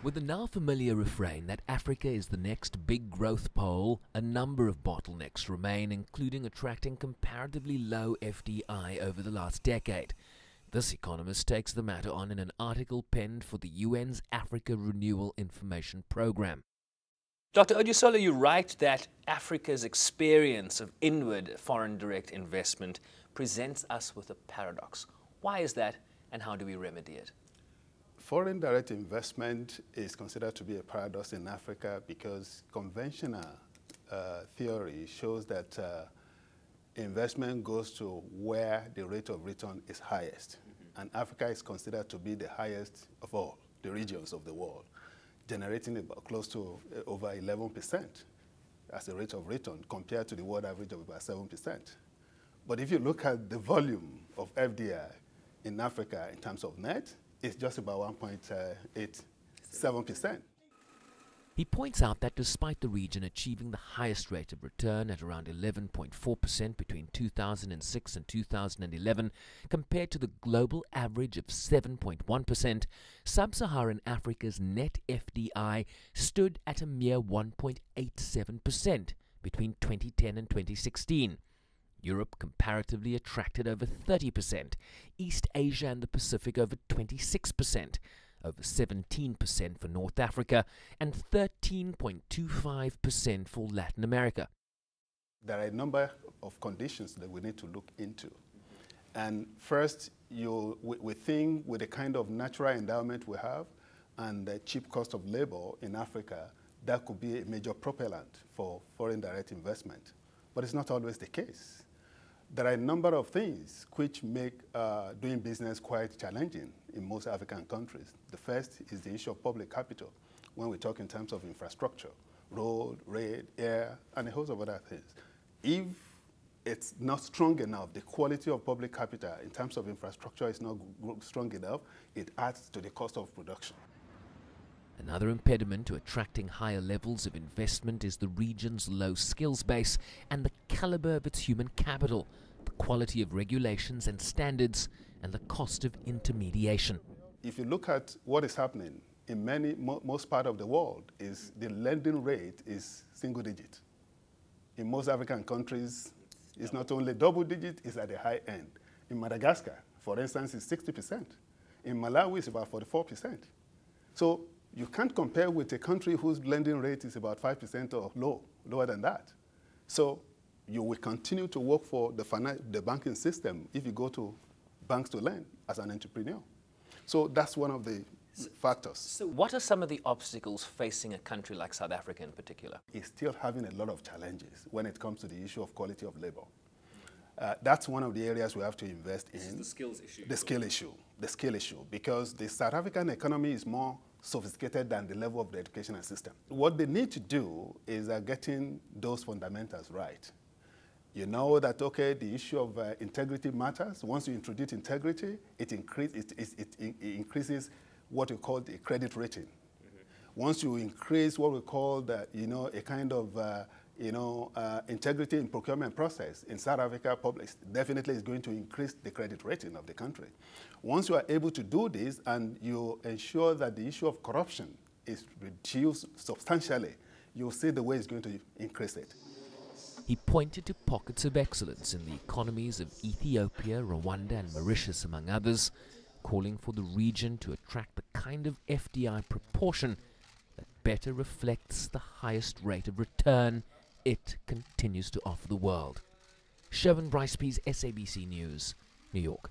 With the now familiar refrain that Africa is the next big growth pole, a number of bottlenecks remain, including attracting comparatively low FDI over the last decade. This economist takes the matter on in an article penned for the UN's Africa Renewal Information Program. Dr. Odusola, you write that Africa's experience of inward foreign direct investment presents us with a paradox. Why is that, and how do we remedy it? Foreign direct investment is considered to be a paradox in Africa because conventional theory shows that investment goes to where the rate of return is highest. And Africa is considered to be the highest of all the regions of the world, generating about close to over 11% as a rate of return compared to the world average of about 7%. But if you look at the volume of FDI in Africa in terms of net, it's just about 1.87%. He points out that despite the region achieving the highest rate of return at around 11.4% between 2006 and 2011, compared to the global average of 7.1%, Sub-Saharan Africa's net FDI stood at a mere 1.87% between 2010 and 2016. Europe comparatively attracted over 30%, East Asia and the Pacific over 26%, over 17% for North Africa, and 13.25% for Latin America. There are a number of conditions that we need to look into. And first, we think with the kind of natural endowment we have and the cheap cost of labor in Africa, that could be a major propellant for foreign direct investment. But it's not always the case. There are a number of things which make doing business quite challenging in most African countries. The first is the issue of public capital, when we talk in terms of infrastructure, road, rail, air, and a host of other things. If it's not strong enough, the quality of public capital in terms of infrastructure is not strong enough, it adds to the cost of production. Another impediment to attracting higher levels of investment is the region's low skills base and the caliber of its human capital, the quality of regulations and standards, and the cost of intermediation. If you look at what is happening in most part of the world, is the lending rate is single digit. In most African countries, it's not only double digit, it's at the high end. In Madagascar, for instance, it's 60%. In Malawi, it's about 44%. So you can't compare with a country whose lending rate is about 5% or lower than that. So you will continue to work for the banking system if you go to banks to lend as an entrepreneur. So that's one of the factors. So what are some of the obstacles facing a country like South Africa in particular? It's still having a lot of challenges when it comes to the issue of quality of labor. That's one of the areas we have to invest in. The skills issue. The skill issue. The skill issue. Because the South African economy is more sophisticated than the level of the educational system. What they need to do is getting those fundamentals right. You know that, okay, the issue of integrity matters. Once you introduce integrity, it increases what we call the credit rating. Once you increase what we call the, a kind of integrity in procurement process in South Africa, definitely is going to increase the credit rating of the country. Once you are able to do this and you ensure that the issue of corruption is reduced substantially, you'll see the way it's going to increase it. He pointed to pockets of excellence in the economies of Ethiopia, Rwanda and Mauritius, among others, calling for the region to attract the kind of FDI proportion that better reflects the highest rate of return it continues to offer the world. Sherwin Bryce-Pease, SABC News, New York.